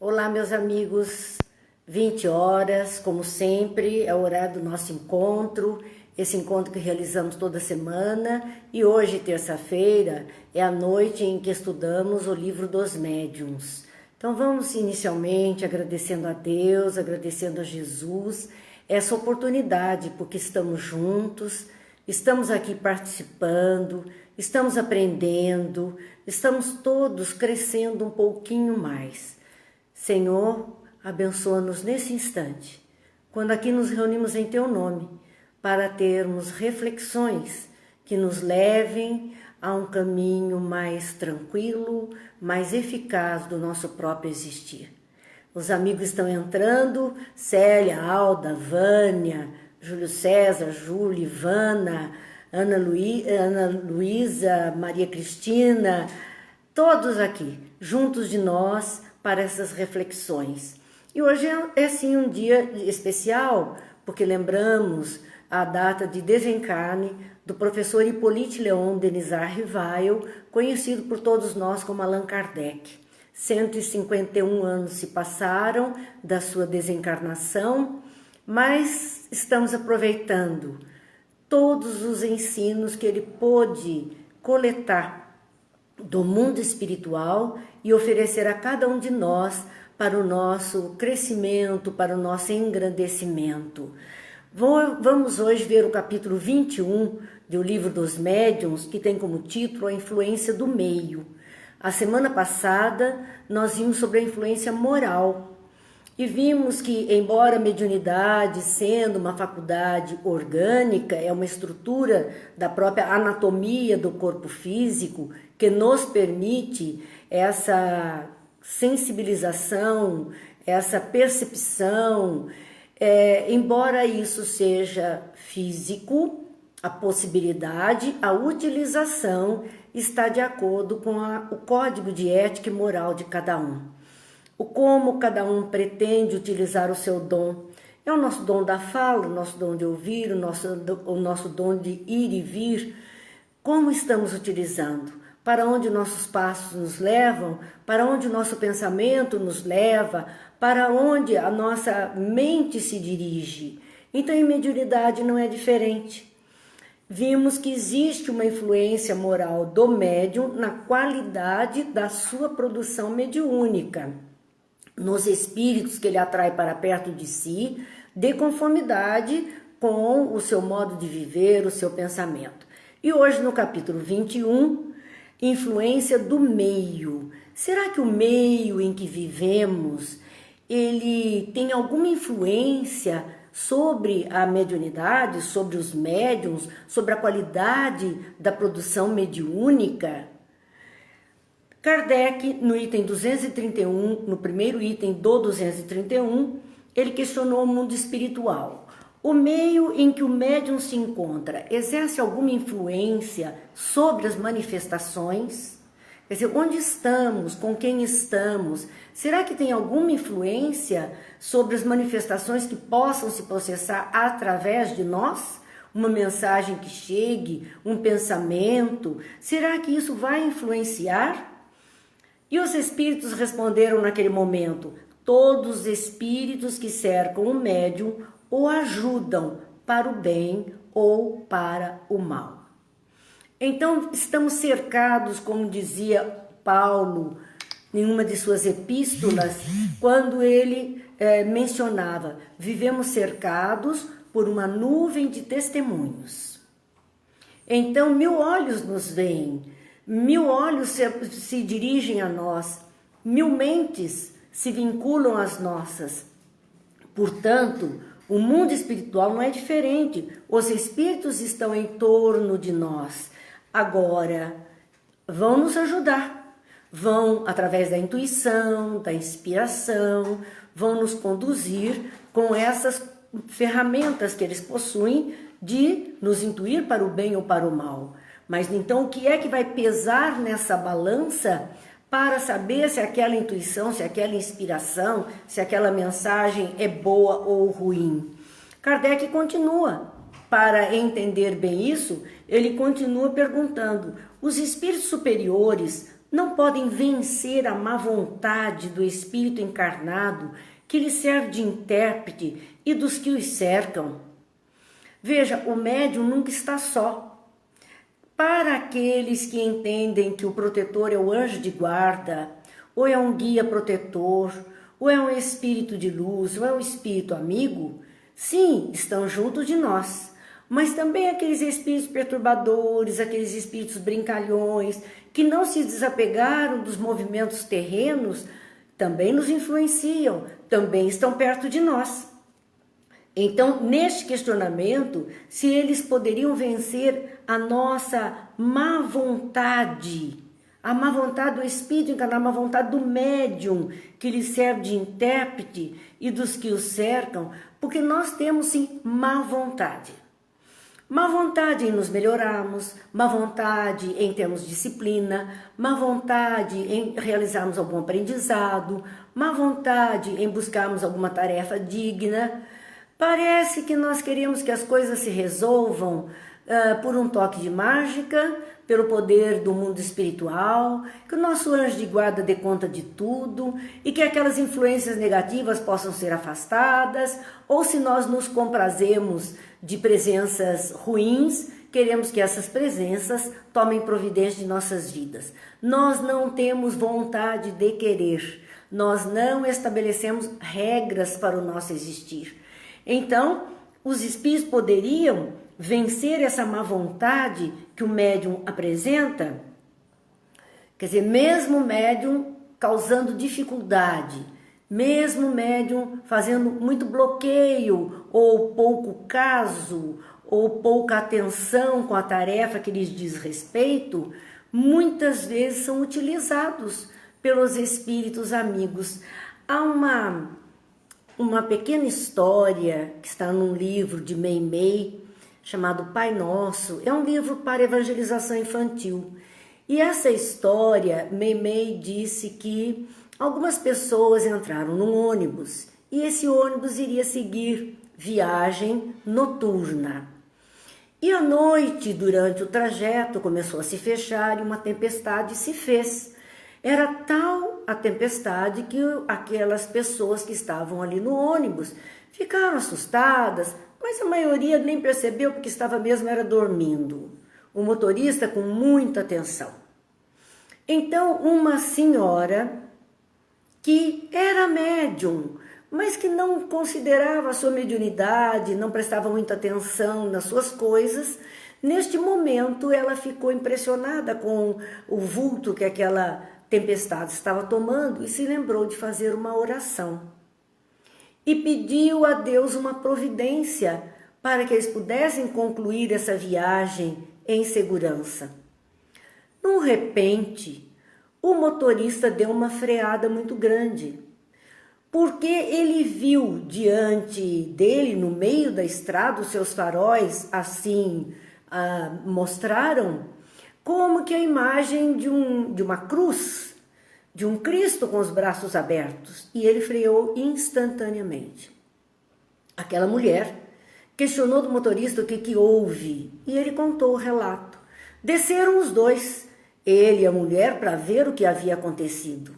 Olá, meus amigos. 20 horas, como sempre, é o horário do nosso encontro. Esse encontro que realizamos toda semana. E hoje, terça-feira, é a noite em que estudamos o livro dos médiuns. Então vamos inicialmente agradecendo a Deus, agradecendo a Jesus, essa oportunidade, porque estamos juntos, estamos aqui participando, estamos aprendendo, estamos todos crescendo um pouquinho mais. Senhor, abençoa-nos nesse instante, quando aqui nos reunimos em Teu nome, para termos reflexões que nos levem a um caminho mais tranquilo, mais eficaz do nosso próprio existir. Os amigos estão entrando, Célia, Alda, Vânia, Júlio César, Júlia, Ivana, Ana Luísa, Maria Cristina, todos aqui, juntos de nós, para essas reflexões. E hoje é sim um dia especial, porque lembramos a data de desencarne do professor Hippolyte Léon Denisard Rivail, conhecido por todos nós como Allan Kardec. 151 anos se passaram da sua desencarnação, mas estamos aproveitando todos os ensinos que ele pôde coletar do mundo espiritual e oferecer a cada um de nós para o nosso crescimento, para o nosso engrandecimento. Vamos hoje ver o capítulo 21 do Livro dos Médiuns, que tem como título a influência do meio. A semana passada nós vimos sobre a influência moral e vimos que, embora a mediunidade, sendo uma faculdade orgânica, é uma estrutura da própria anatomia do corpo físico que nos permite essa sensibilização, essa percepção, embora isso seja físico, a possibilidade, a utilização está de acordo com o código de ética e moral de cada um. O como cada um pretende utilizar o seu dom. É o nosso dom da fala, o nosso dom de ouvir, o nosso dom de ir e vir. Como estamos utilizando? Para onde nossos passos nos levam? Para onde o nosso pensamento nos leva? Para onde a nossa mente se dirige? Então, em mediunidade não é diferente. Vimos que existe uma influência moral do médium na qualidade da sua produção mediúnica, nos espíritos que ele atrai para perto de si, de conformidade com o seu modo de viver, o seu pensamento. E hoje no capítulo 21, influência do meio. Será que o meio em que vivemos, ele tem alguma influência sobre a mediunidade, sobre os médiuns, sobre a qualidade da produção mediúnica? Kardec, no item 231, no primeiro item do 231, ele questionou o mundo espiritual. O meio em que o médium se encontra exerce alguma influência sobre as manifestações? Quer dizer, onde estamos, com quem estamos? Será que tem alguma influência sobre as manifestações que possam se processar através de nós? Uma mensagem que chegue, um pensamento? Será que isso vai influenciar? E os espíritos responderam naquele momento: todos os espíritos que cercam o médium o ajudam para o bem ou para o mal. Então, estamos cercados, como dizia Paulo em uma de suas epístolas, quando ele mencionava: vivemos cercados por uma nuvem de testemunhos. Então, 1000 olhos nos veem, 1000 olhos se dirigem a nós, 1000 mentes se vinculam às nossas. Portanto, o mundo espiritual não é diferente. Os espíritos estão em torno de nós. Agora, vão nos ajudar. Vão, através da intuição, da inspiração, vão nos conduzir com essas ferramentas que eles possuem de nos intuir para o bem ou para o mal. Mas então o que é que vai pesar nessa balança para saber se aquela intuição, se aquela inspiração, se aquela mensagem é boa ou ruim? Kardec continua. Para entender bem isso, ele continua perguntando: os espíritos superiores não podem vencer a má vontade do espírito encarnado que lhe serve de intérprete e dos que os cercam. Veja, o médium nunca está só. Para aqueles que entendem que o protetor é o anjo de guarda, ou é um guia protetor, ou é um espírito de luz, ou é um espírito amigo, sim, estão juntos de nós. Mas também aqueles espíritos perturbadores, aqueles espíritos brincalhões, que não se desapegaram dos movimentos terrenos, também nos influenciam, também estão perto de nós. Então, neste questionamento, se eles poderiam vencer a nossa má vontade, a má vontade do espírito encarnado, a má vontade do médium, que lhe serve de intérprete e dos que o cercam, porque nós temos sim má vontade. Má vontade em nos melhorarmos, má vontade em termos disciplina, má vontade em realizarmos algum aprendizado, má vontade em buscarmos alguma tarefa digna. Parece que nós queremos que as coisas se resolvam por um toque de mágica, pelo poder do mundo espiritual, que o nosso anjo de guarda dê conta de tudo e que aquelas influências negativas possam ser afastadas, ou se nós nos comprazemos de presenças ruins, queremos que essas presenças tomem providência de nossas vidas. Nós não temos vontade de querer, nós não estabelecemos regras para o nosso existir. Então, os espíritos poderiam vencer essa má vontade que o médium apresenta, quer dizer, mesmo o médium causando dificuldade, mesmo o médium fazendo muito bloqueio, ou pouco caso, ou pouca atenção com a tarefa que lhes diz respeito, muitas vezes são utilizados pelos espíritos amigos. Há uma pequena história que está num livro de Meimei, chamado Pai Nosso. É um livro para evangelização infantil. E essa história, Meimei disse que algumas pessoas entraram num ônibus e esse ônibus iria seguir viagem noturna. E à noite, durante o trajeto, começou a se fechar e uma tempestade se fez. Era tal a tempestade que aquelas pessoas que estavam ali no ônibus ficaram assustadas, mas a maioria nem percebeu porque estava mesmo era dormindo. O motorista com muita atenção. Então, uma senhora que era médium, mas que não considerava a sua mediunidade, não prestava muita atenção nas suas coisas, neste momento ela ficou impressionada com o vulto que aquela tempestade estava tomando e se lembrou de fazer uma oração. E pediu a Deus uma providência para que eles pudessem concluir essa viagem em segurança. De repente, o motorista deu uma freada muito grande, porque ele viu diante dele, no meio da estrada, os seus faróis assim mostraram como que a imagem de uma cruz, de um Cristo com os braços abertos, e ele freou instantaneamente. Aquela mulher questionou do motorista o que houve, e ele contou o relato. Desceram os dois, ele e a mulher, para ver o que havia acontecido.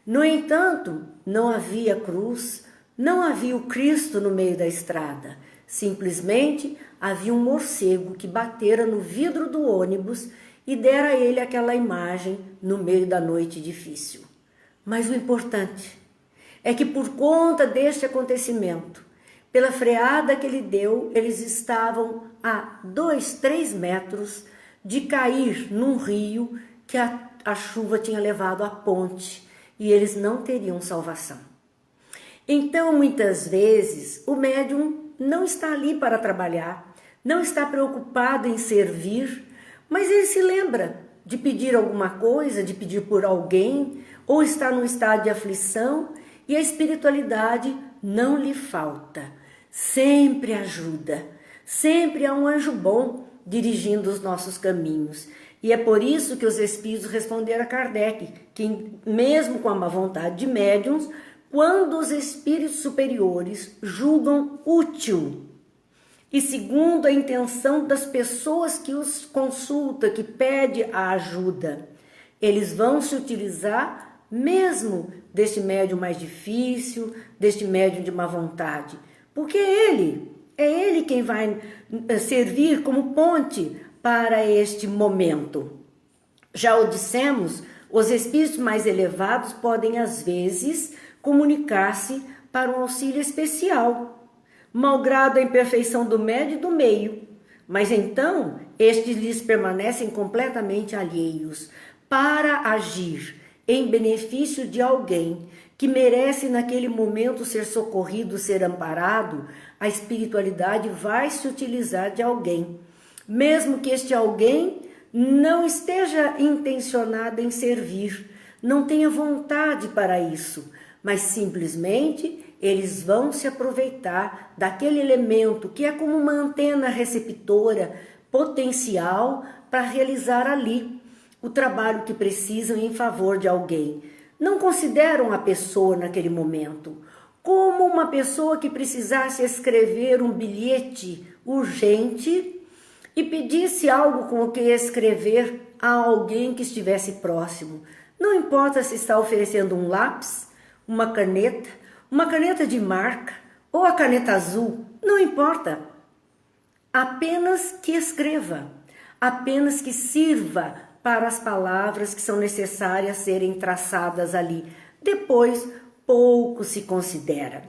No entanto, não havia cruz, não havia o Cristo no meio da estrada, simplesmente havia um morcego que batera no vidro do ônibus e dera a ele aquela imagem no meio da noite difícil. Mas o importante é que por conta deste acontecimento, pela freada que ele deu, eles estavam a 2, 3 metros de cair num rio que a chuva tinha levado à ponte e eles não teriam salvação. Então, muitas vezes, o médium não está ali para trabalhar, não está preocupado em servir, mas ele se lembra de pedir alguma coisa, de pedir por alguém, ou está num estado de aflição e a espiritualidade não lhe falta. Sempre ajuda, sempre há um anjo bom dirigindo os nossos caminhos. E é por isso que os espíritos responderam a Kardec, que mesmo com a má vontade de médiuns, quando os espíritos superiores julgam útil e segundo a intenção das pessoas que os consulta, que pede a ajuda, Eles vão se utilizar mesmo deste médium mais difícil, deste médium de má vontade, porque é ele quem vai servir como ponte para este momento. Já o dissemos, os espíritos mais elevados podem às vezes comunicar-se para um auxílio especial, malgrado a imperfeição do médio e do meio, mas então estes lhes permanecem completamente alheios para agir em benefício de alguém que merece naquele momento ser socorrido, ser amparado. A espiritualidade vai se utilizar de alguém, mesmo que este alguém não esteja intencionado em servir, não tenha vontade para isso, mas simplesmente eles vão se aproveitar daquele elemento que é como uma antena receptora potencial para realizar ali o trabalho que precisam em favor de alguém. Não consideram a pessoa naquele momento como uma pessoa que precisasse escrever um bilhete urgente e pedisse algo com o que escrever a alguém que estivesse próximo. Não importa se está oferecendo um lápis, uma caneta de marca ou a caneta azul, não importa. Apenas que escreva, apenas que sirva para as palavras que são necessárias serem traçadas ali. Depois, pouco se considera.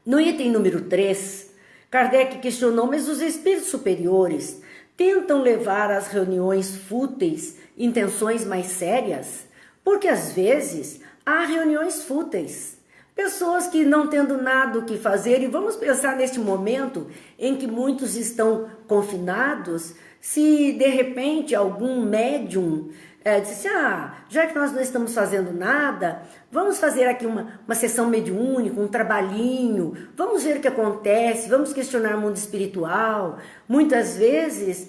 No item número 3, Kardec questionou, mas os espíritos superiores tentam levar às reuniões fúteis intenções mais sérias? Porque às vezes há reuniões fúteis, pessoas que não tendo nada o que fazer, e vamos pensar neste momento em que muitos estão confinados, se de repente algum médium disse, já que nós não estamos fazendo nada, vamos fazer aqui uma sessão mediúnica, um trabalhinho, vamos ver o que acontece, vamos questionar o mundo espiritual. Muitas vezes,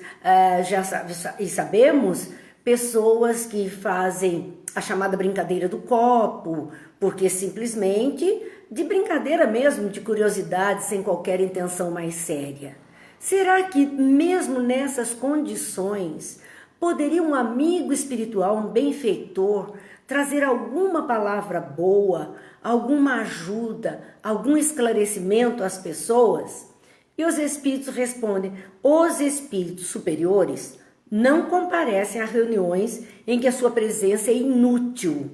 sabemos, pessoas que fazem a chamada brincadeira do copo, porque simplesmente de brincadeira mesmo, de curiosidade, sem qualquer intenção mais séria. Será que mesmo nessas condições poderia um amigo espiritual, um benfeitor, trazer alguma palavra boa, alguma ajuda, algum esclarecimento às pessoas? E os espíritos respondem, os espíritos superiores não comparecem a reuniões em que a sua presença é inútil.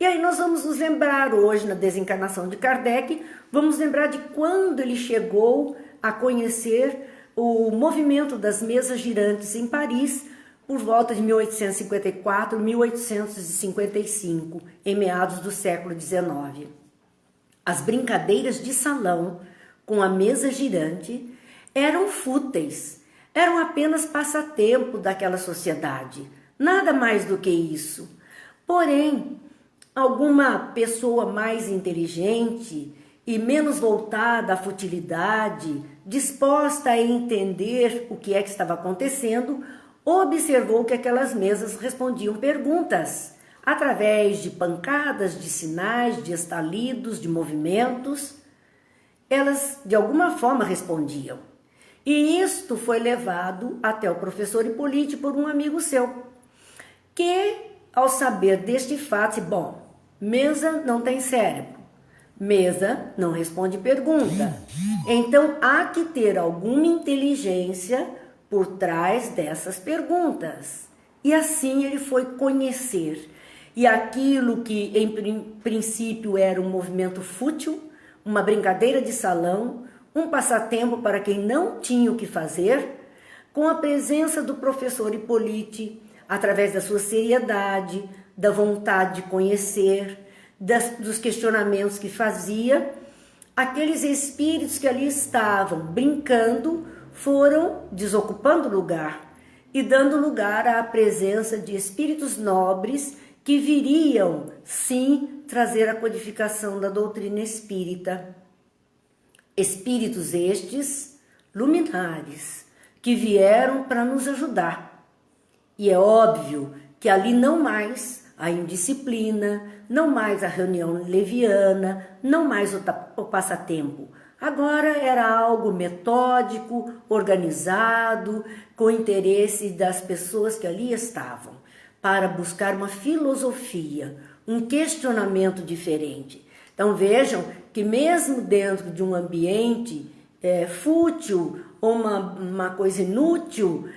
E aí nós vamos nos lembrar hoje, na desencarnação de Kardec, vamos lembrar de quando ele chegou a conhecer o movimento das mesas girantes em Paris, por volta de 1854, 1855, em meados do século XIX. As brincadeiras de salão com a mesa girante eram fúteis, eram apenas passatempo daquela sociedade, nada mais do que isso. Porém, alguma pessoa mais inteligente e menos voltada à futilidade, disposta a entender o que é que estava acontecendo, observou que aquelas mesas respondiam perguntas, através de pancadas, de sinais, de estalidos, de movimentos. Elas, de alguma forma, respondiam. E isto foi levado até o professor Hipólito por um amigo seu, que, ao saber deste fato, disse, bom, mesa não tem cérebro. Mesa não responde pergunta. Então, há que ter alguma inteligência por trás dessas perguntas. E assim ele foi conhecer. E aquilo que, em princípio, era um movimento fútil, uma brincadeira de salão, um passatempo para quem não tinha o que fazer, com a presença do professor Hipólito, através da sua seriedade, da vontade de conhecer, dos questionamentos que fazia, aqueles espíritos que ali estavam brincando foram desocupando lugar e dando lugar à presença de espíritos nobres que viriam, sim, trazer a codificação da doutrina espírita. Espíritos estes luminares que vieram para nos ajudar. E é óbvio que ali não mais a indisciplina, não mais a reunião leviana, não mais o passatempo. Agora era algo metódico, organizado, com interesse das pessoas que ali estavam. para buscar uma filosofia, um questionamento diferente. Então vejam que mesmo dentro de um ambiente fútil ou uma coisa inútil,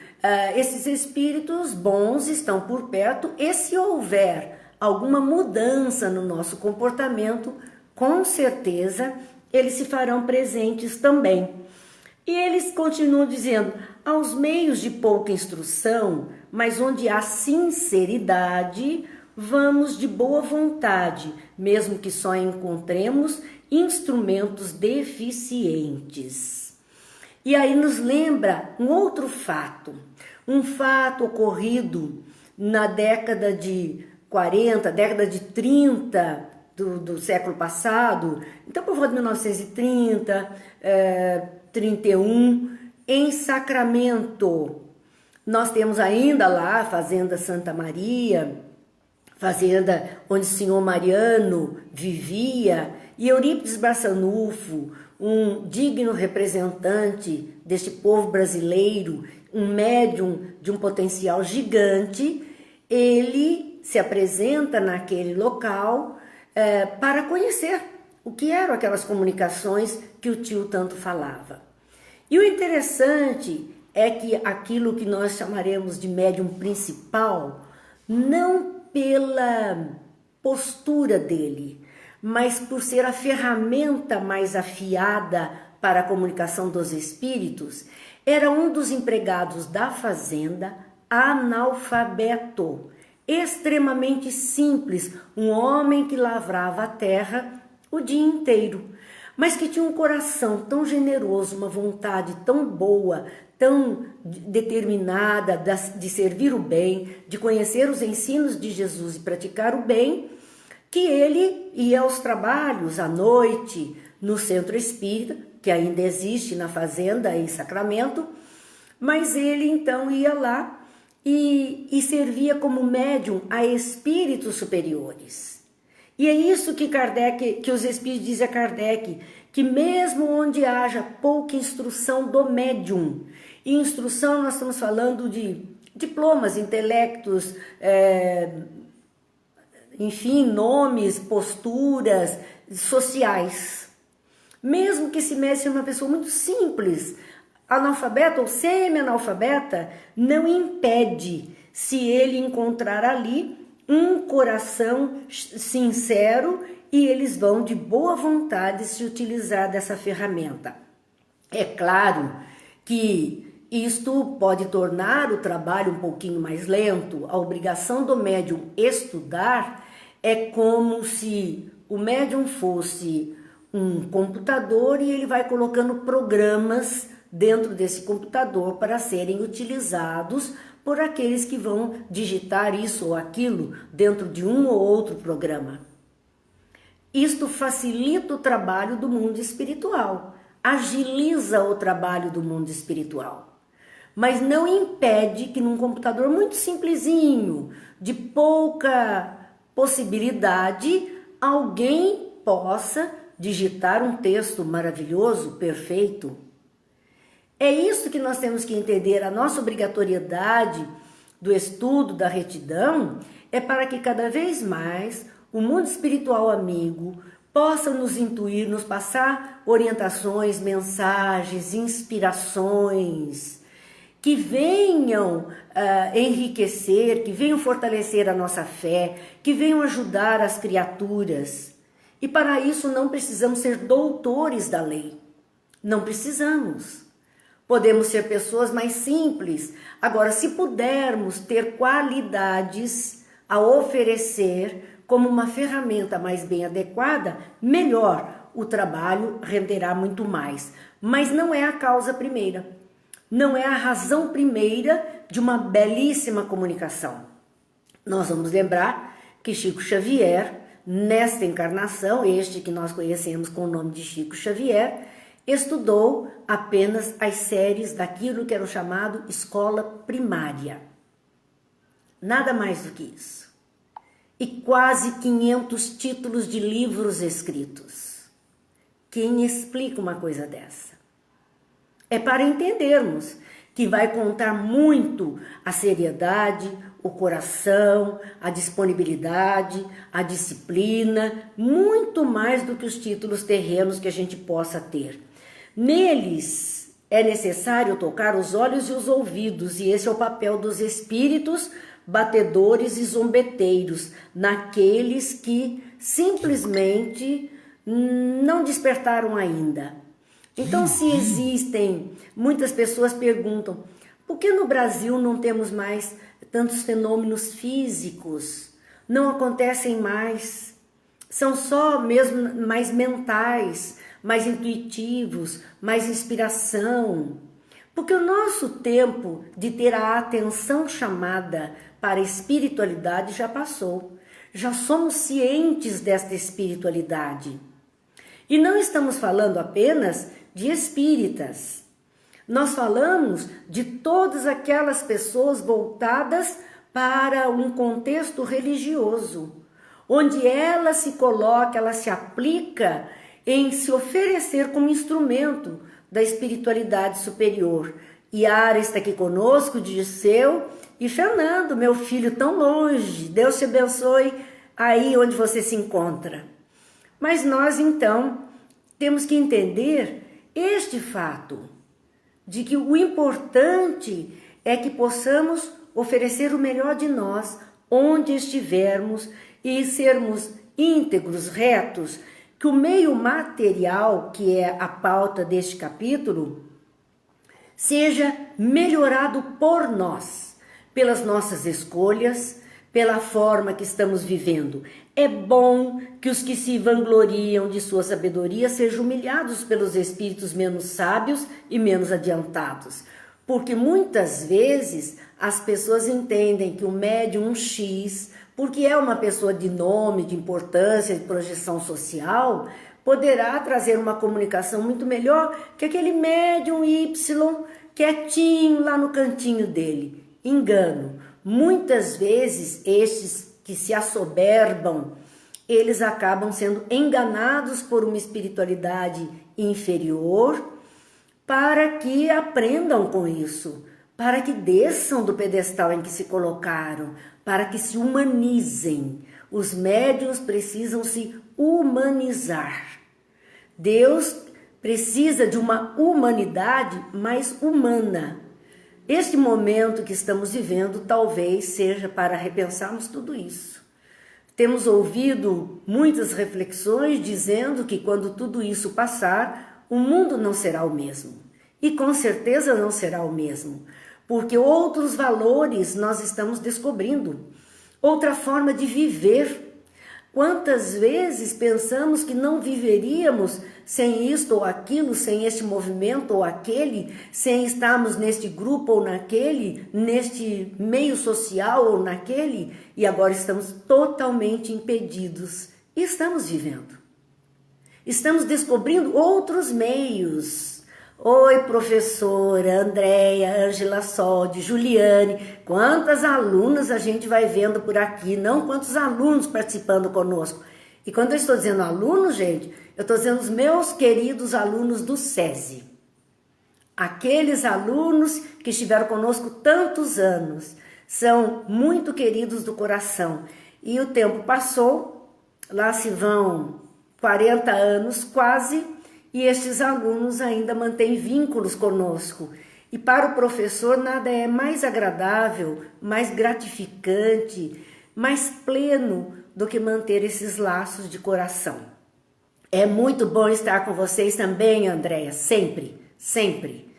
esses espíritos bons estão por perto, e se houver alguma mudança no nosso comportamento, com certeza eles se farão presentes também. E eles continuam dizendo, aos meios de pouca instrução, mas onde há sinceridade, vamos de boa vontade, mesmo que só encontremos instrumentos deficientes. E aí nos lembra um outro fato, um fato ocorrido na década de 40, década de 30 do século passado, então por volta de 1930, 31, em Sacramento. Nós temos ainda lá a Fazenda Santa Maria, fazenda onde o senhor Mariano vivia, e Eurípides Barçanufo, um digno representante deste povo brasileiro, um médium de um potencial gigante, ele se apresenta naquele local para conhecer o que eram aquelas comunicações que o tio tanto falava. E o interessante é que aquilo que nós chamaremos de médium principal, não pela postura dele, mas por ser a ferramenta mais afiada para a comunicação dos espíritos, era um dos empregados da fazenda, analfabeto, extremamente simples, um homem que lavrava a terra o dia inteiro, mas que tinha um coração tão generoso, uma vontade tão boa, tão determinada de servir o bem, de conhecer os ensinos de Jesus e praticar o bem, que ele ia aos trabalhos à noite no centro espírita, que ainda existe na fazenda em Sacramento, mas ele então ia lá e servia como médium a espíritos superiores. E é isso que os espíritos dizem a Kardec, que mesmo onde haja pouca instrução do médium, e instrução nós estamos falando de diplomas, intelectos, enfim, nomes, posturas sociais. Mesmo que esse mestre seja uma pessoa muito simples, analfabeta ou semi-analfabeta, não impede, se ele encontrar ali um coração sincero, e eles vão de boa vontade se utilizar dessa ferramenta. É claro que isto pode tornar o trabalho um pouquinho mais lento. A obrigação do médium estudar é como se o médium fosse um computador e ele vai colocando programas dentro desse computador para serem utilizados por aqueles que vão digitar isso ou aquilo dentro de um ou outro programa. Isto facilita o trabalho do mundo espiritual, agiliza o trabalho do mundo espiritual, mas não impede que num computador muito simplesinho, de pouca possibilidade, alguém possa digitar um texto maravilhoso, perfeito. É isso que nós temos que entender. A nossa obrigatoriedade do estudo, da retidão, é para que cada vez mais o mundo espiritual amigo possa nos intuir, nos passar orientações, mensagens, inspirações, que venham enriquecer, que venham fortalecer a nossa fé, que venham ajudar as criaturas. E para isso não precisamos ser doutores da lei. Não precisamos. Podemos ser pessoas mais simples. Agora, se pudermos ter qualidades a oferecer como uma ferramenta mais bem adequada, melhor, o trabalho renderá muito mais. Mas não é a causa primeira, não é a razão primeira de uma belíssima comunicação. Nós vamos lembrar que Chico Xavier, nesta encarnação, este que nós conhecemos com o nome de Chico Xavier, estudou apenas as séries daquilo que era o chamado escola primária. Nada mais do que isso. E quase 500 títulos de livros escritos. Quem explica uma coisa dessa? É para entendermos que vai contar muito a seriedade, o coração, a disponibilidade, a disciplina, muito mais do que os títulos terrenos que a gente possa ter. Neles é necessário tocar os olhos e os ouvidos, e esse é o papel dos espíritos batedores e zombeteiros, naqueles que simplesmente não despertaram ainda. Então, se existem, muitas pessoas perguntam, por que no Brasil não temos mais tantos fenômenos físicos? Não acontecem mais, são só mesmo mais mentais, mais intuitivos, mais inspiração. Porque o nosso tempo de ter a atenção chamada para a espiritualidade já passou. Já somos cientes desta espiritualidade. E não estamos falando apenas de espíritas. Nós falamos de todas aquelas pessoas voltadas para um contexto religioso, onde ela se coloca, ela se aplica em se oferecer como instrumento da espiritualidade superior. Yara está aqui conosco, Dirceu e Fernando, meu filho tão longe. Deus te abençoe aí onde você se encontra. Mas nós então temos que entender este fato, de que o importante é que possamos oferecer o melhor de nós onde estivermos e sermos íntegros, retos, que o meio material, que é a pauta deste capítulo, seja melhorado por nós, pelas nossas escolhas, pela forma que estamos vivendo. É bom que os que se vangloriam de sua sabedoria sejam humilhados pelos espíritos menos sábios e menos adiantados, porque muitas vezes as pessoas entendem que o médium X, porque é uma pessoa de nome, de importância, de projeção social, poderá trazer uma comunicação muito melhor que aquele médium Y quietinho lá no cantinho dele. Engano. Muitas vezes estes que se assoberbam, eles acabam sendo enganados por uma espiritualidade inferior, para que aprendam com isso, para que desçam do pedestal em que se colocaram, para que se humanizem. Os médiuns precisam se humanizar. Deus precisa de uma humanidade mais humana. Este momento que estamos vivendo talvez seja para repensarmos tudo isso. Temos ouvido muitas reflexões dizendo que quando tudo isso passar, o mundo não será o mesmo. E com certeza não será o mesmo, porque outros valores nós estamos descobrindo, outra forma de viver. Quantas vezes pensamos que não viveríamos sem isto ou aquilo, sem este movimento ou aquele, sem estarmos neste grupo ou naquele, neste meio social ou naquele, e agora estamos totalmente impedidos. E estamos vivendo. Estamos descobrindo outros meios. Oi, professora, Andréia, Ângela Soldi, Juliane, quantas alunas a gente vai vendo por aqui, não quantos alunos participando conosco. E quando eu estou dizendo alunos, gente, eu estou dizendo os meus queridos alunos do SESI. Aqueles alunos que estiveram conosco tantos anos, são muito queridos do coração. E o tempo passou, lá se vão 40 anos quase, e estes alunos ainda mantêm vínculos conosco. E para o professor nada é mais agradável, mais gratificante, mais pleno do que manter esses laços de coração. É muito bom estar com vocês também, Andréia, sempre, sempre.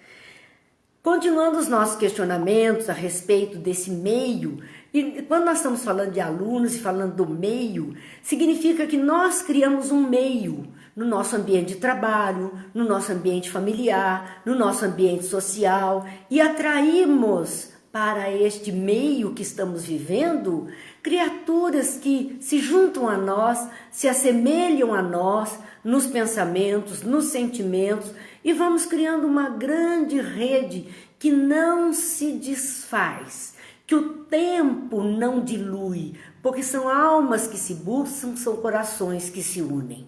Continuando os nossos questionamentos a respeito desse meio, e quando nós estamos falando de alunos e falando do meio, significa que nós criamos um meio no nosso ambiente de trabalho, no nosso ambiente familiar, no nosso ambiente social, e atraímos para este meio que estamos vivendo criaturas que se juntam a nós, se assemelham a nós nos pensamentos, nos sentimentos, e vamos criando uma grande rede que não se desfaz, que o tempo não dilui, porque são almas que se buscam, são corações que se unem.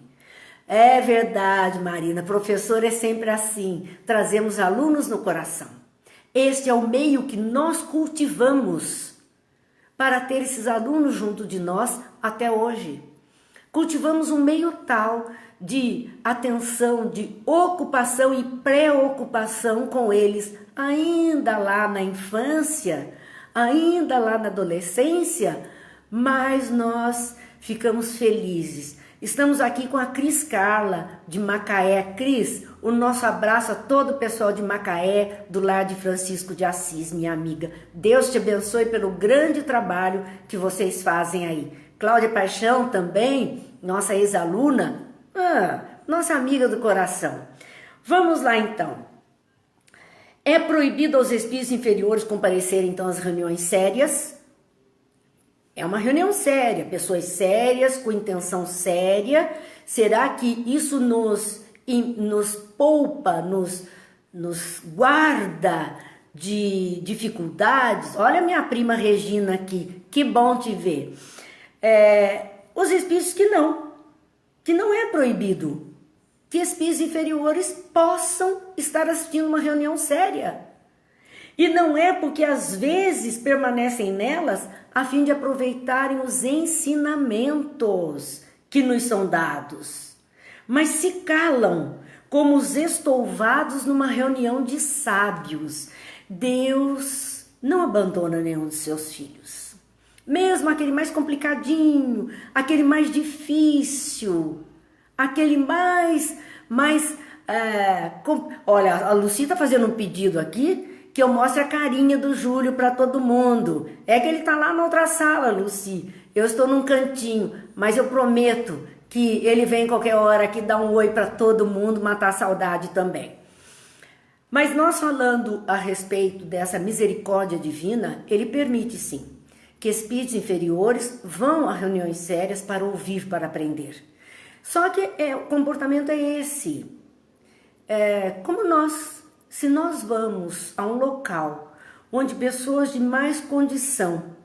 É verdade, Marina, professor é sempre assim, trazemos alunos no coração. Este é o meio que nós cultivamos, para ter esses alunos junto de nós até hoje. Cultivamos um meio tal de atenção, de ocupação e preocupação com eles, ainda lá na infância, ainda lá na adolescência, mas nós ficamos felizes. Estamos aqui com a Cris Carla, de Macaé. Cris, o nosso abraço a todo o pessoal de Macaé, do Lar de Francisco de Assis, minha amiga. Deus te abençoe pelo grande trabalho que vocês fazem aí. Cláudia Paixão também, nossa ex-aluna, nossa amiga do coração. Vamos lá então. É proibido aos espíritos inferiores comparecerem então às reuniões sérias? É uma reunião séria, pessoas sérias, com intenção séria. Será que isso nos poupa, nos guarda de dificuldades? Olha minha prima Regina aqui, que bom te ver. Os espíritos que não é proibido que espíritos inferiores possam estar assistindo uma reunião séria. E não é porque às vezes permanecem nelas a fim de aproveitarem os ensinamentos que nos são dados, mas se calam como os estouvados numa reunião de sábios. Deus não abandona nenhum de seus filhos, mesmo aquele mais complicadinho, aquele mais difícil, aquele mais olha, a Lucy está fazendo um pedido aqui que eu mostre a carinha do Júlio para todo mundo. É que ele está lá na outra sala, Lucy. Eu estou num cantinho, mas eu prometo que ele vem qualquer hora aqui dar um oi para todo mundo, matar a saudade também. Mas nós falando a respeito dessa misericórdia divina, ele permite sim que espíritos inferiores vão a reuniões sérias para ouvir, para aprender. Só que o comportamento é esse. Se nós vamos a um local onde pessoas de mais condição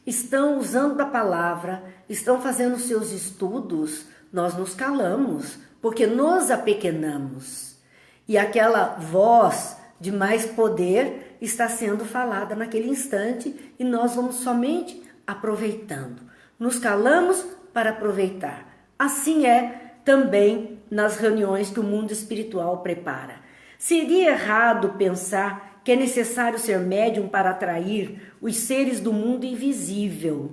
estão usando da palavra, estão fazendo seus estudos, nós nos calamos, porque nos apequenamos. E aquela voz de mais poder está sendo falada naquele instante e nós vamos somente aproveitando. Nos calamos para aproveitar. Assim é também nas reuniões que o mundo espiritual prepara. Seria errado pensar que é necessário ser médium para atrair os seres do mundo invisível.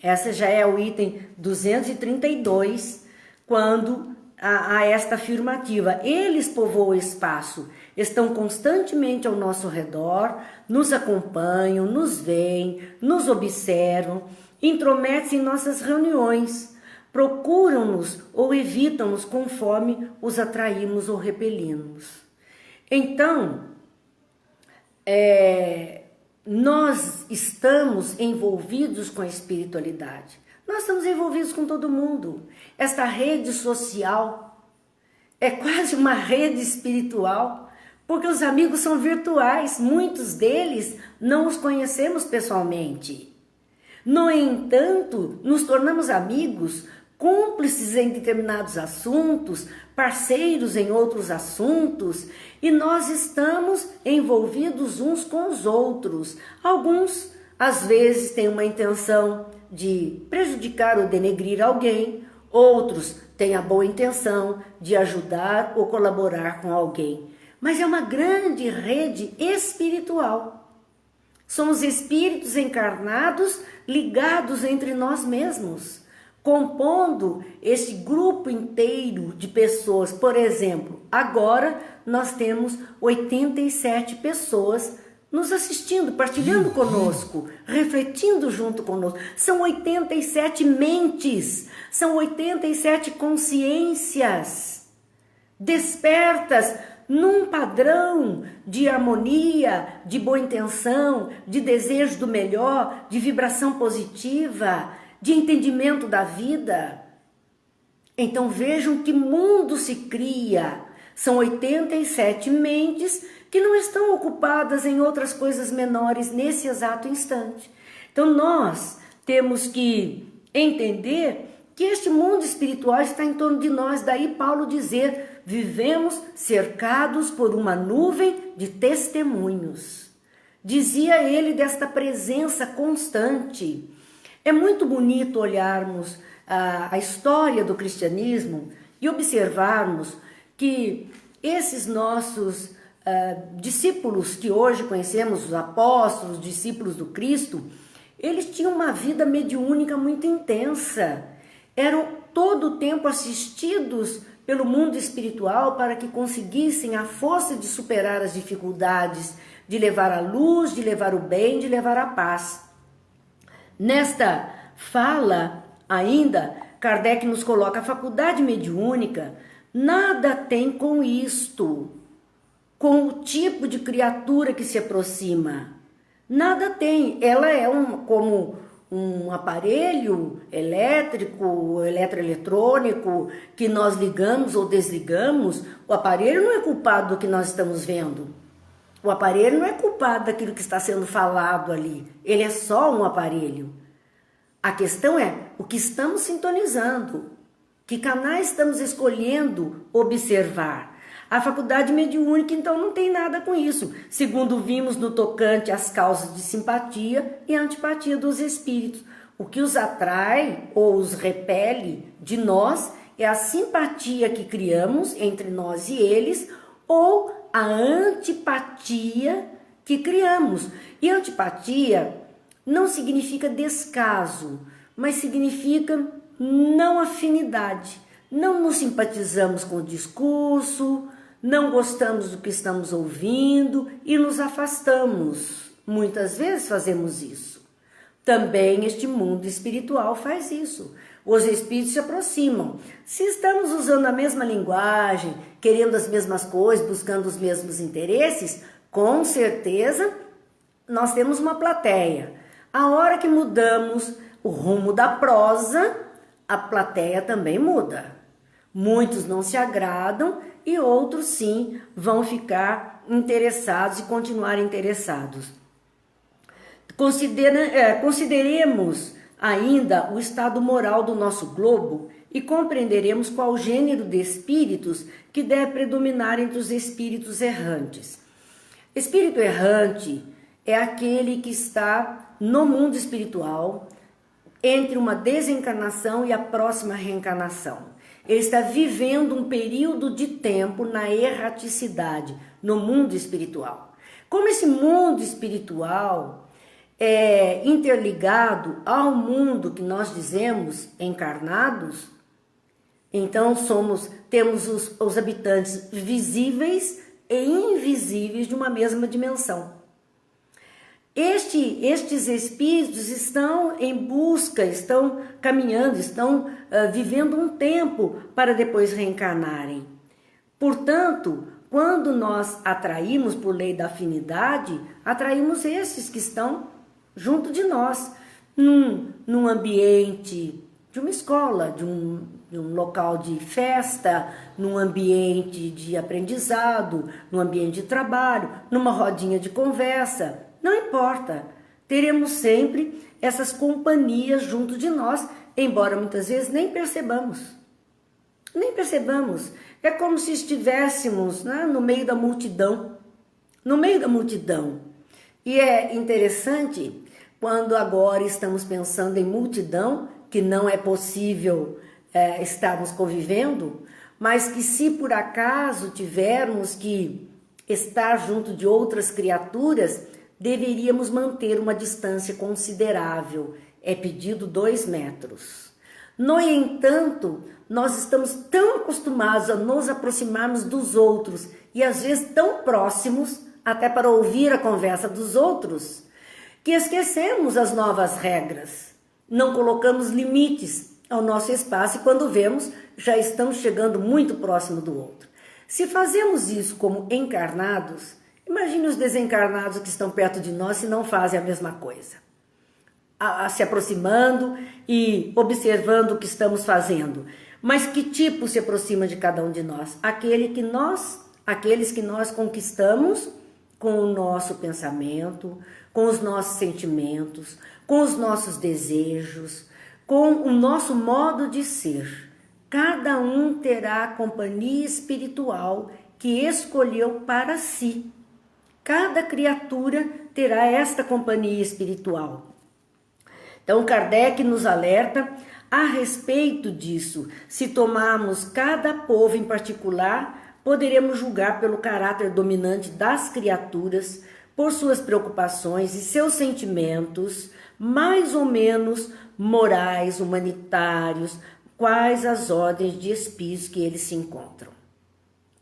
Essa já é o item 232, quando há esta afirmativa. Eles povoam o espaço, estão constantemente ao nosso redor, nos acompanham, nos veem, nos observam, intrometem-se em nossas reuniões, procuram-nos ou evitam-nos conforme os atraímos ou repelimos. Então, nós estamos envolvidos com a espiritualidade. Nós estamos envolvidos com todo mundo. Esta rede social é quase uma rede espiritual, porque os amigos são virtuais. Muitos deles não os conhecemos pessoalmente. No entanto, nos tornamos amigos, cúmplices em determinados assuntos, parceiros em outros assuntos, e nós estamos envolvidos uns com os outros. Alguns, às vezes, têm uma intenção de prejudicar ou denegrir alguém, outros têm a boa intenção de ajudar ou colaborar com alguém. Mas é uma grande rede espiritual. Somos espíritos encarnados ligados entre nós mesmos, compondo esse grupo inteiro de pessoas. Por exemplo, agora nós temos 87 pessoas nos assistindo, partilhando conosco, refletindo junto conosco. São 87 mentes, são 87 consciências despertas num padrão de harmonia, de boa intenção, de desejo do melhor, de vibração positiva, de entendimento da vida. Então vejam que mundo se cria. São 87 mentes que não estão ocupadas em outras coisas menores nesse exato instante. Então nós temos que entender que este mundo espiritual está em torno de nós. Daí Paulo dizer, vivemos cercados por uma nuvem de testemunhos. Dizia ele desta presença constante. É muito bonito olharmos a história do cristianismo e observarmos que esses nossos discípulos que hoje conhecemos, os apóstolos, os discípulos do Cristo, eles tinham uma vida mediúnica muito intensa. Eram todo o tempo assistidos pelo mundo espiritual para que conseguissem a força de superar as dificuldades, de levar a luz, de levar o bem, de levar a paz. Nesta fala, ainda, Kardec nos coloca: a faculdade mediúnica nada tem com isto, com o tipo de criatura que se aproxima. Nada tem. Ela é como um aparelho elétrico, eletroeletrônico, que nós ligamos ou desligamos. O aparelho não é culpado do que nós estamos vendo. O aparelho não é culpado daquilo que está sendo falado ali. Ele é só um aparelho. A questão é o que estamos sintonizando, que canais estamos escolhendo observar. A faculdade mediúnica, então, não tem nada com isso, segundo vimos no tocante às causas de simpatia e antipatia dos espíritos. O que os atrai ou os repele de nós é a simpatia que criamos entre nós e eles, ou a antipatia que criamos. E antipatia não significa descaso, mas significa não afinidade. Não nos simpatizamos com o discurso, não gostamos do que estamos ouvindo e nos afastamos. Muitas vezes fazemos isso. Também este mundo espiritual faz isso. Os espíritos se aproximam. Se estamos usando a mesma linguagem, querendo as mesmas coisas, buscando os mesmos interesses, com certeza nós temos uma plateia. A hora que mudamos o rumo da prosa, a plateia também muda. Muitos não se agradam e outros sim vão ficar interessados e continuar interessados. Consideremos ainda o estado moral do nosso globo e compreenderemos qual gênero de espíritos que deve predominar entre os espíritos errantes. Espírito errante é aquele que está no mundo espiritual entre uma desencarnação e a próxima reencarnação. Ele está vivendo um período de tempo na erraticidade, no mundo espiritual. Como esse mundo espiritual é interligado ao mundo que nós dizemos encarnados, então temos os habitantes visíveis e invisíveis de uma mesma dimensão. Estes espíritos estão em busca, estão caminhando, estão vivendo um tempo para depois reencarnarem. Portanto, quando nós atraímos por lei da afinidade, atraímos esses que estão junto de nós, num ambiente de uma escola, de um local de festa, num ambiente de aprendizado, num ambiente de trabalho, numa rodinha de conversa. Não importa, teremos sempre essas companhias junto de nós, embora muitas vezes nem percebamos. Nem percebamos. É como se estivéssemos, né, no meio da multidão. No meio da multidão. E é interessante quando agora estamos pensando em multidão, que não é possível estarmos convivendo, mas que se por acaso tivermos que estar junto de outras criaturas, deveríamos manter uma distância considerável, é pedido 2 metros. No entanto, nós estamos tão acostumados a nos aproximarmos dos outros e às vezes tão próximos, até para ouvir a conversa dos outros, que esquecemos as novas regras, não colocamos limites ao nosso espaço e quando vemos, já estamos chegando muito próximo do outro. Se fazemos isso como encarnados, imagine os desencarnados que estão perto de nós e não fazem a mesma coisa. Se aproximando e observando o que estamos fazendo. Mas que tipo se aproxima de cada um de nós? Aqueles que nós conquistamos com o nosso pensamento, com os nossos sentimentos, com os nossos desejos, com o nosso modo de ser. Cada um terá a companhia espiritual que escolheu para si. Cada criatura terá esta companhia espiritual. Então Kardec nos alerta a respeito disso. Se tomarmos cada povo em particular, poderemos julgar pelo caráter dominante das criaturas, por suas preocupações e seus sentimentos, mais ou menos morais, humanitários, quais as ordens de espíritos que eles se encontram.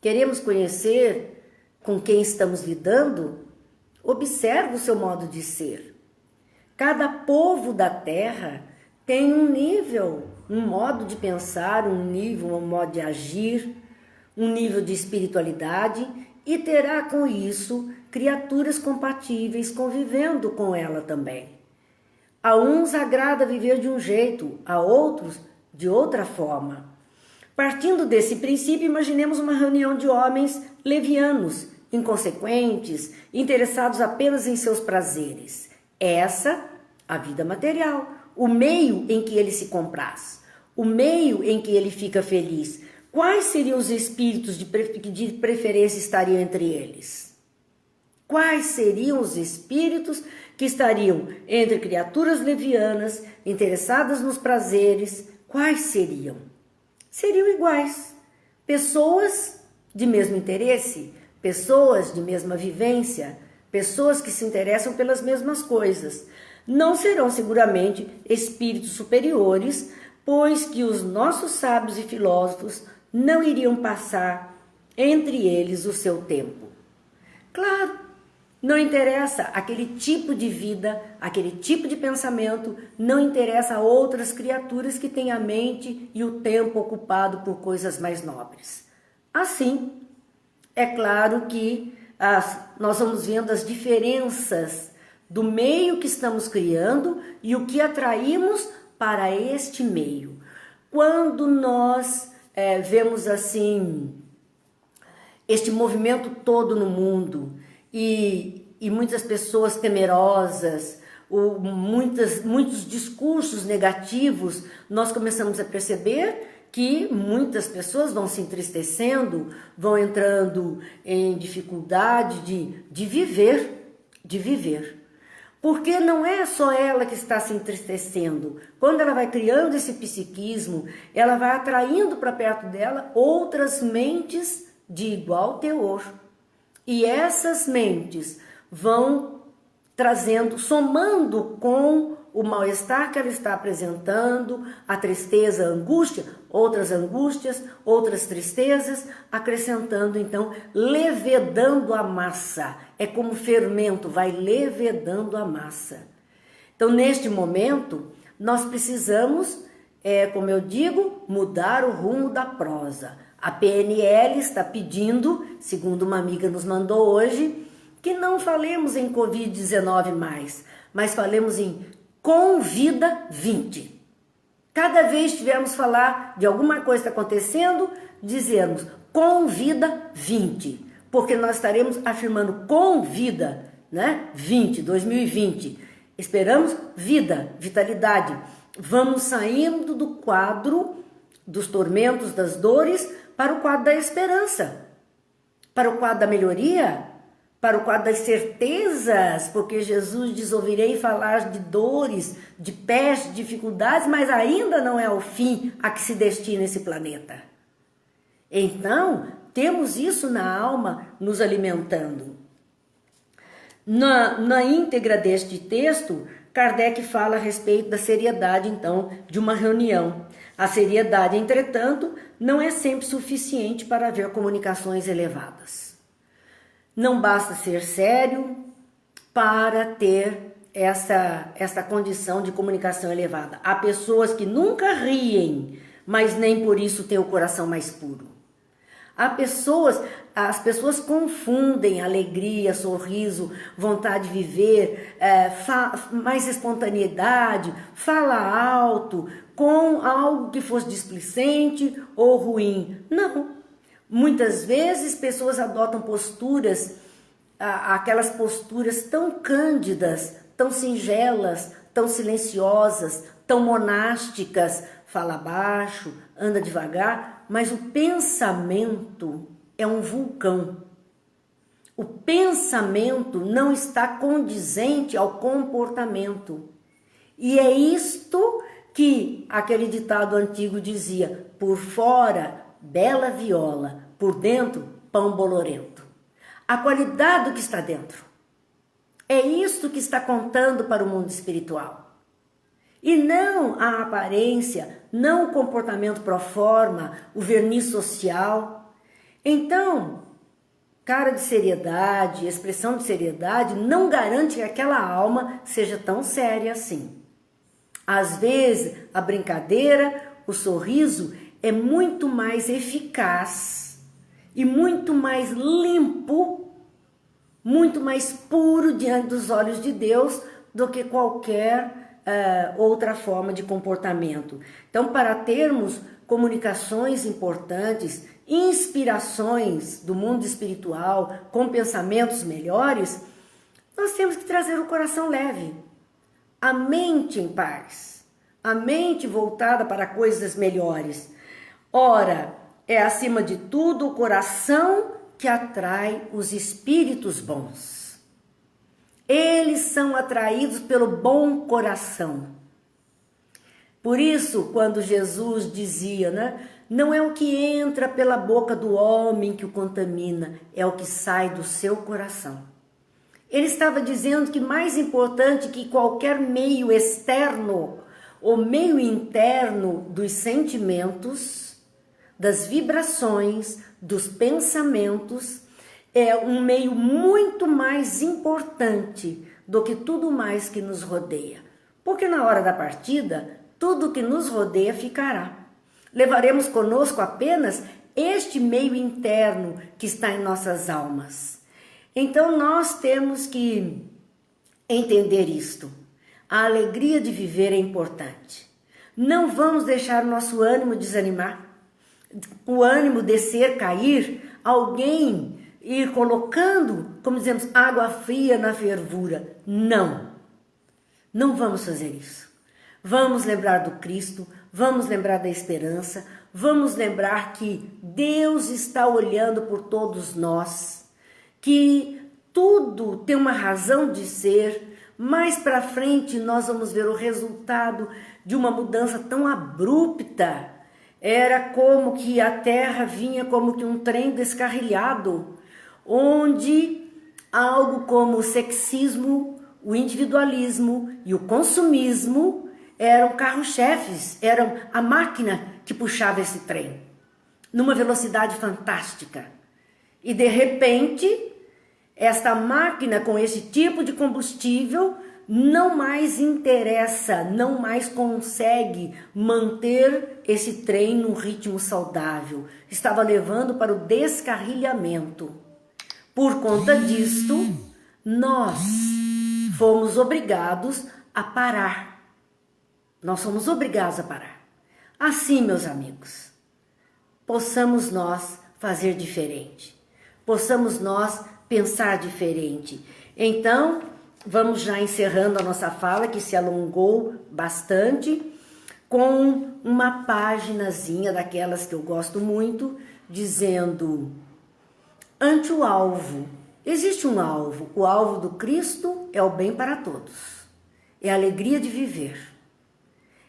Queremos conhecer com quem estamos lidando? Observe o seu modo de ser. Cada povo da Terra tem um nível, um modo de pensar, um nível, um modo de agir, um nível de espiritualidade e terá com isso criaturas compatíveis convivendo com ela também. A uns agrada viver de um jeito, a outros de outra forma. Partindo desse princípio, imaginemos uma reunião de homens levianos, inconsequentes, interessados apenas em seus prazeres. Essa, a vida material, o meio em que ele se compraz, o meio em que ele fica feliz. Quais seriam os espíritos de preferência estariam entre eles? Quais seriam os espíritos que estariam entre criaturas levianas, interessadas nos prazeres? Quais seriam? Seriam iguais. Pessoas de mesmo interesse, pessoas de mesma vivência, pessoas que se interessam pelas mesmas coisas. Não serão seguramente espíritos superiores, pois que os nossos sábios e filósofos não iriam passar entre eles o seu tempo. Claro, não interessa aquele tipo de vida, aquele tipo de pensamento, não interessa a outras criaturas que têm a mente e o tempo ocupado por coisas mais nobres. Assim, é claro que nós vamos vendo as diferenças do meio que estamos criando e o que atraímos para este meio. Quando nós vemos assim este movimento todo no mundo e muitas pessoas temerosas, muitos discursos negativos, nós começamos a perceber que muitas pessoas vão se entristecendo, vão entrando em dificuldade de viver. Porque não é só ela que está se entristecendo. Quando ela vai criando esse psiquismo, ela vai atraindo para perto dela outras mentes de igual teor. E essas mentes vão trazendo, somando com o mal-estar que ela está apresentando, a tristeza, a angústia, outras tristezas, acrescentando então, levedando a massa. É como fermento, vai levedando a massa. Então, neste momento, nós precisamos, como eu digo, mudar o rumo da prosa. A PNL está pedindo, segundo uma amiga nos mandou hoje, que não falemos em Covid-19 mais, mas falemos em Convida-20. Cada vez que tivermos falar de alguma coisa que está acontecendo, dizemos Convida-20, porque nós estaremos afirmando com vida, né? 2020. Esperamos vida, vitalidade. Vamos saindo do quadro dos tormentos, das dores, para o quadro da esperança, para o quadro da melhoria, para o quadro das certezas, porque Jesus diz, ouvirei falar de dores, de peste, de dificuldades, mas ainda não é o fim a que se destina esse planeta. Então, temos isso na alma nos alimentando. Na íntegra deste texto, Kardec fala a respeito da seriedade, então, de uma reunião. A seriedade, entretanto, não é sempre suficiente para haver comunicações elevadas. Não basta ser sério para ter essa condição de comunicação elevada. Há pessoas que nunca riem, mas nem por isso têm o coração mais puro. As pessoas confundem alegria, sorriso, vontade de viver, mais espontaneidade, fala alto, com algo que fosse displicente ou ruim. Não. Muitas vezes pessoas adotam posturas, aquelas posturas tão cândidas, tão singelas, tão silenciosas, tão monásticas, fala baixo, anda devagar, mas o pensamento é um vulcão. O pensamento não está condizente ao comportamento. E é isto que aquele ditado antigo dizia: por fora, bela viola, por dentro, pão bolorento. A qualidade do que está dentro. É isto que está contando para o mundo espiritual. E não a aparência, não o comportamento pro forma, o verniz social. Então, cara de seriedade, expressão de seriedade, não garante que aquela alma seja tão séria assim. Às vezes, a brincadeira, o sorriso é muito mais eficaz e muito mais limpo, muito mais puro diante dos olhos de Deus do que qualquer outra forma de comportamento. Então, para termos comunicações importantes, inspirações do mundo espiritual, com pensamentos melhores, nós temos que trazer o coração leve, a mente em paz, a mente voltada para coisas melhores. Ora, é acima de tudo o coração que atrai os espíritos bons. Eles são atraídos pelo bom coração. Por isso, quando Jesus dizia, né, não é o que entra pela boca do homem que o contamina, é o que sai do seu coração. Ele estava dizendo que mais importante que qualquer meio externo, o meio interno dos sentimentos, das vibrações, dos pensamentos, é um meio muito mais importante do que tudo mais que nos rodeia. Porque na hora da partida, tudo que nos rodeia ficará. Levaremos conosco apenas este meio interno que está em nossas almas. Então nós temos que entender isto. A alegria de viver é importante. Não vamos deixar o nosso ânimo desanimar, o ânimo descer, cair, alguém ir colocando, como dizemos, água fria na fervura. Não, não vamos fazer isso. Vamos lembrar do Cristo, vamos lembrar da esperança, vamos lembrar que Deus está olhando por todos nós, que tudo tem uma razão de ser. Mais para frente nós vamos ver o resultado de uma mudança tão abrupta. Era como que a terra vinha como que um trem descarrilhado, onde algo como o sexismo, o individualismo e o consumismo eram carro-chefes, eram a máquina que puxava esse trem, numa velocidade fantástica. E de repente, esta máquina com esse tipo de combustível não mais interessa, não mais consegue manter esse trem num ritmo saudável. Estava levando para o descarrilhamento. Por conta disto, nós fomos obrigados a parar. Nós somos obrigados a parar. Assim, meus amigos, possamos nós fazer diferente. Possamos nós pensar diferente. Então, vamos já encerrando a nossa fala, que se alongou bastante, com uma paginazinha daquelas que eu gosto muito, dizendo: ante o alvo, existe um alvo. O alvo do Cristo é o bem para todos. É a alegria de viver.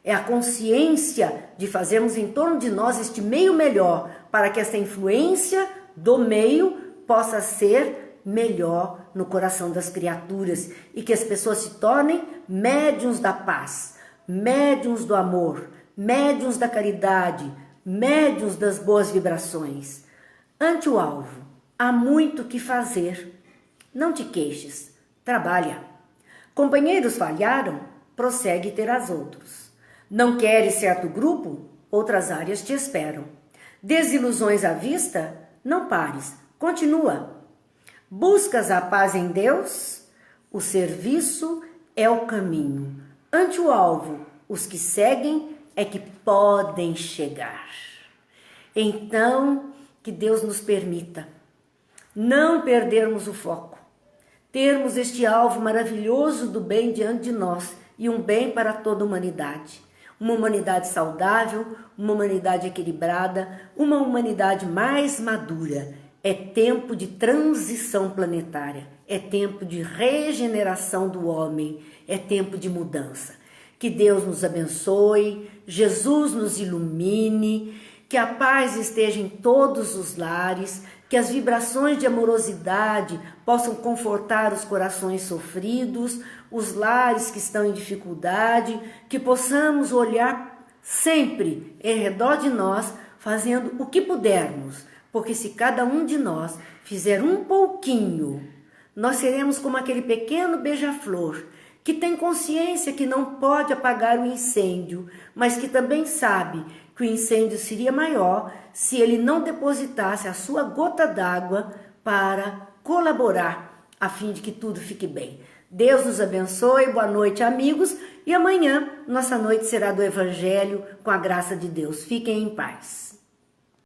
É a consciência de fazermos em torno de nós este meio melhor, para que essa influência do meio possa ser melhor no coração das criaturas e que as pessoas se tornem médiuns da paz, médiuns do amor, médiuns da caridade, médiuns das boas vibrações. Ante o alvo, há muito que fazer. Não te queixes, trabalha. Companheiros falharam, prossegue e terás outros. Não queres certo grupo? Outras áreas te esperam. Desilusões à vista? Não pares, continua. Buscas a paz em Deus? O serviço é o caminho. Ante o alvo, os que seguem é que podem chegar. Então, que Deus nos permita não perdermos o foco, termos este alvo maravilhoso do bem diante de nós e um bem para toda a humanidade. Uma humanidade saudável, uma humanidade equilibrada, uma humanidade mais madura. É tempo de transição planetária, é tempo de regeneração do homem, é tempo de mudança. Que Deus nos abençoe, Jesus nos ilumine, que a paz esteja em todos os lares, que as vibrações de amorosidade possam confortar os corações sofridos, os lares que estão em dificuldade, que possamos olhar sempre em redor de nós, fazendo o que pudermos, porque se cada um de nós fizer um pouquinho, nós seremos como aquele pequeno beija-flor, que tem consciência que não pode apagar o incêndio, mas que também sabe que o incêndio seria maior se ele não depositasse a sua gota d'água para colaborar a fim de que tudo fique bem. Deus nos abençoe, boa noite, amigos, e amanhã nossa noite será do Evangelho com a graça de Deus. Fiquem em paz.